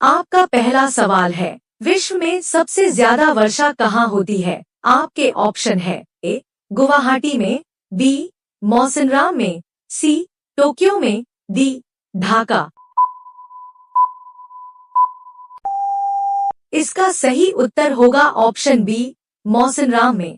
आपका पहला सवाल है, विश्व में सबसे ज्यादा वर्षा कहाँ होती है? आपके ऑप्शन है ए गुवाहाटी में, बी मौसिनराम में, सी टोक्यो में, डी ढाका। इसका सही उत्तर होगा ऑप्शन बी मौसिनराम में।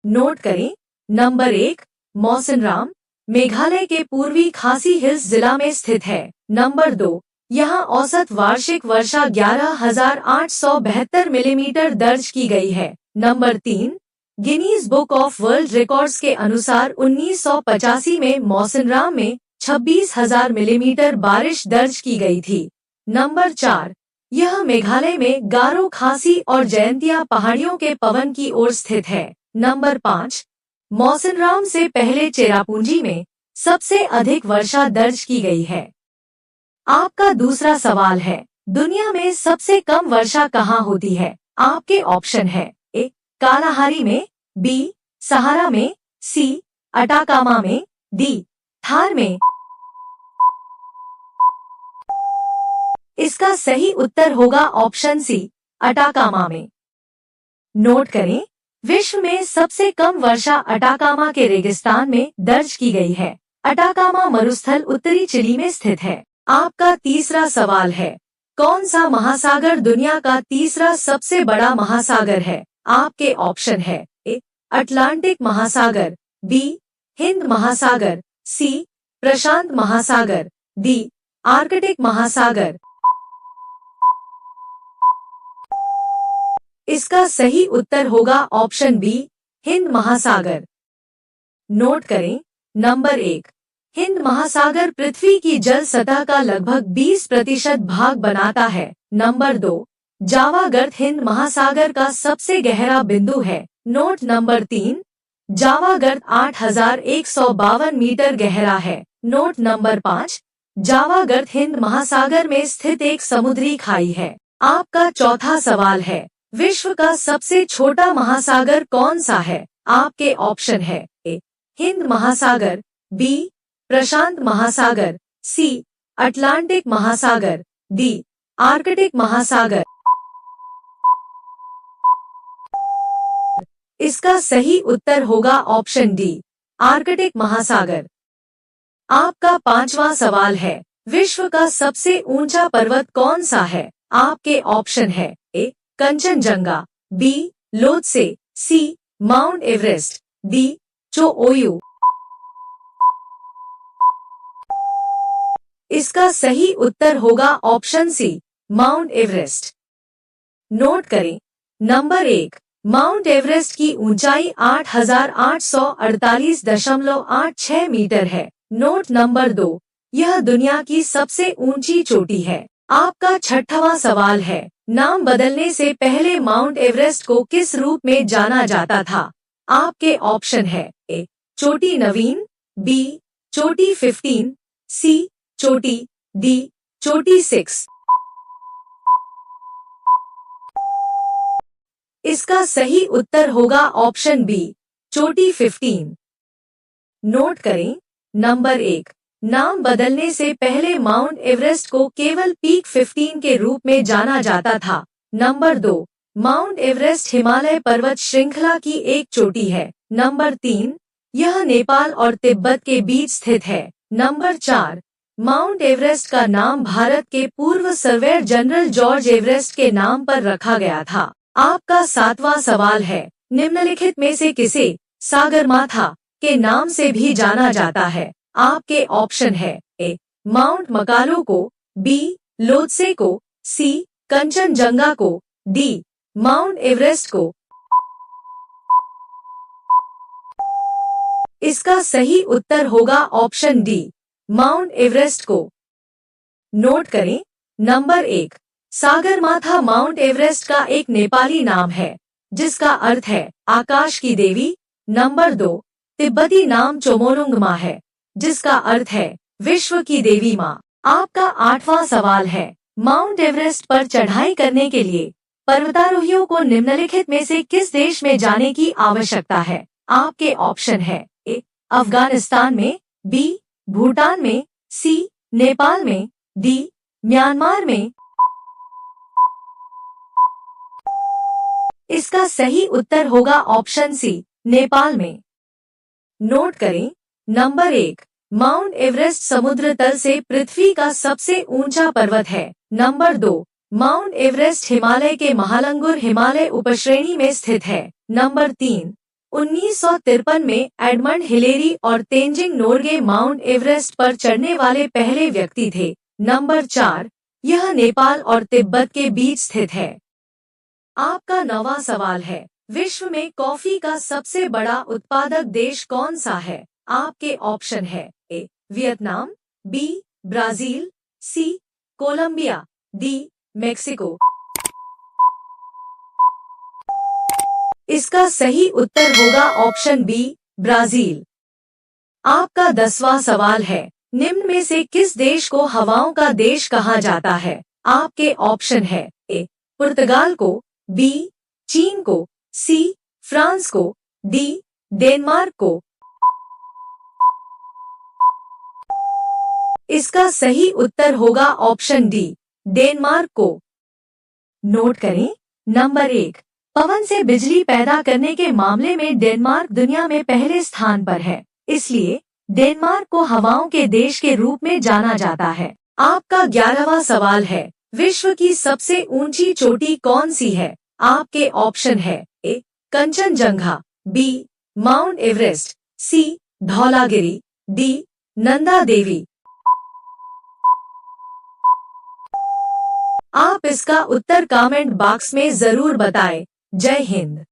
नोट करें, नंबर 1 मौसिनराम मेघालय के पूर्वी खासी हिल्स जिला में स्थित है। नंबर 2 यहाँ औसत वार्षिक वर्षा 11,872 मिलीमीटर दर्ज की गई है। Number 3 Guinness book of world records के अनुसार 1985 में मौसिनराम में 26,000 मिलीमीटर बारिश दर्ज की गई थी। नंबर 4 यह मेघालय में गारो खासी और जयंतिया पहाड़ियों के पवन की ओर स्थित है। नंबर 5 मौसिनराम से पहले चेरापूंजी में सबसे अधिक वर्षा दर्ज की गई है। आपका दूसरा सवाल है, दुनिया में सबसे कम वर्षा कहाँ होती है? आपके ऑप्शन है ए कालाहारी में, बी सहारा में, सी अटाकामा में, डी थार में। इसका सही उत्तर होगा ऑप्शन सी अटाकामा में। नोट करें, विश्व में सबसे कम वर्षा अटाकामा के रेगिस्तान में दर्ज की गई है। अटाकामा मरुस्थल उत्तरी चिली में स्थित है। आपका तीसरा सवाल है, कौन सा महासागर दुनिया का तीसरा सबसे बड़ा महासागर है? आपके ऑप्शन है ए अटलांटिक महासागर, बी हिंद महासागर, सी प्रशांत महासागर, डी आर्कटिक महासागर। इसका सही उत्तर होगा ऑप्शन बी हिंद महासागर। नोट करें, नंबर 1 हिंद महासागर पृथ्वी की जल सतह का लगभग 20% भाग बनाता है। नंबर 2 जावा गर्त हिंद महासागर का सबसे गहरा बिंदु है। नोट नंबर 3 जावा गर्त 8,152 मीटर गहरा है। नोट नंबर 5 जावा गर्त हिंद महासागर में स्थित एक समुद्री खाई है। आपका चौथा सवाल है, विश्व का सबसे छोटा महासागर कौन सा है? आपके ऑप्शन है ए हिंद महासागर, बी प्रशांत महासागर, सी अटलांटिक महासागर, डी आर्कटिक महासागर। इसका सही उत्तर होगा ऑप्शन डी आर्कटिक महासागर। आपका पांचवा सवाल है, विश्व का सबसे ऊंचा पर्वत कौन सा है? आपके ऑप्शन है A Kangchenjunga, B Lhotse, C Mount Everest, D Cho Oyu. इसका सही उत्तर होगा option C Mount Everest. Note करें, नंबर 1 माउंट एवरेस्ट की ऊंचाई 8,848.86 मीटर है। नोट नंबर 2 यह दुनिया की सबसे ऊंची चोटी है। आपका छठवां सवाल है, नाम बदलने से पहले माउंट एवरेस्ट को किस रूप में जाना जाता था? आपके ऑप्शन है ए चोटी नवीन, बी चोटी 15, सी चोटी, डी चोटी 6। इसका सही उत्तर होगा ऑप्शन बी चोटी 15। नोट करें, नंबर 1 नाम बदलने से पहले माउंट एवरेस्ट को केवल पीक 15 के रूप में जाना जाता था। नंबर 2 माउंट एवरेस्ट हिमालय पर्वत श्रृंखला की एक चोटी है। नंबर 3 यह नेपाल और तिब्बत के बीच स्थित है। नंबर 4 माउंट एवरेस्ट का नाम भारत के पूर्व सर्वेयर जनरल जॉर्ज एवरेस्ट के नाम पर रखा गया था। आपका सातवां सवाल है, निम्नलिखित में से किसे सागरमाथा के नाम से भी जाना जाता है? आपके ऑप्शन है ए माउंट मकालो को, बी लोत्से को, सी कंचनजंगा को, डी माउंट एवरेस्ट को। इसका सही उत्तर होगा ऑप्शन डी माउंट एवरेस्ट को। नोट करें, नंबर 1 सागरमाथा माउंट एवरेस्ट का एक नेपाली नाम है जिसका अर्थ है आकाश की देवी। नंबर 2 तिब्बती नाम चोमोलुंगमा है जिसका अर्थ है विश्व की देवी माँ। आपका आठवां सवाल है, माउंट एवरेस्ट पर चढ़ाई करने के लिए पर्वतारोहियों को निम्नलिखित में से किस देश में जाने की आवश्यकता है? आपके ऑप्शन है ए अफगानिस्तान में, बी भूटान में, सी नेपाल में, डी म्यांमार में। इसका सही उत्तर होगा ऑप्शन सी, नेपाल में। नोट करें। नंबर 1, माउंट एवरेस्ट समुद्र तल से पृथ्वी का सबसे ऊंचा पर्वत है। नंबर 2, माउंट एवरेस्ट हिमालय के महालंगुर हिमालय उपश्रेणी में स्थित है। नंबर 3, 1953 में एडमंड हिलेरी और तेंजिंग नोर्गे माउंट एवरेस्ट पर चढ़ने वाले पहले व्यक्ति थे। नंबर 4, यह नेपाल और तिब्बत के बीच स्थित है। आपका 9वां सवाल है, विश्व में कॉफी का सबसे बड़ा उत्पादक देश कौन सा है? आपके ऑप्शन है ए, वियतनाम, बी, ब्राजील, सी, कोलंबिया, डी, मेक्सिको। इसका सही उत्तर होगा ऑप्शन बी, ब्राजील। आपका 10वां सवाल है, निम्न में से किस देश को हवाओं का देश कहा जाता है? आपके ऑप्शन है ए, पुर्तगाल को, बी, चीन को, सी, फ्रांस को, डी, डेनमार्क को। इसका सही उत्तर होगा ऑप्शन डी, डेनमार्क को। नोट करें। नंबर 1, पवन से बिजली पैदा करने के मामले में डेनमार्क दुनिया में पहले स्थान पर है, इसलिए डेनमार्क को हवाओं के देश के रूप में जाना जाता है। आपका 11वां सवाल है, विश्व की सबसे ऊंची चोटी कौन सी है? आपके ऑप्शन है A, Kangchenjunga, B, mount Everest, C, Dhaulagiri, D, Nanda Devi. आप इसका उत्तर कमेंट बॉक्स में जरूर बताएं। जय हिंद।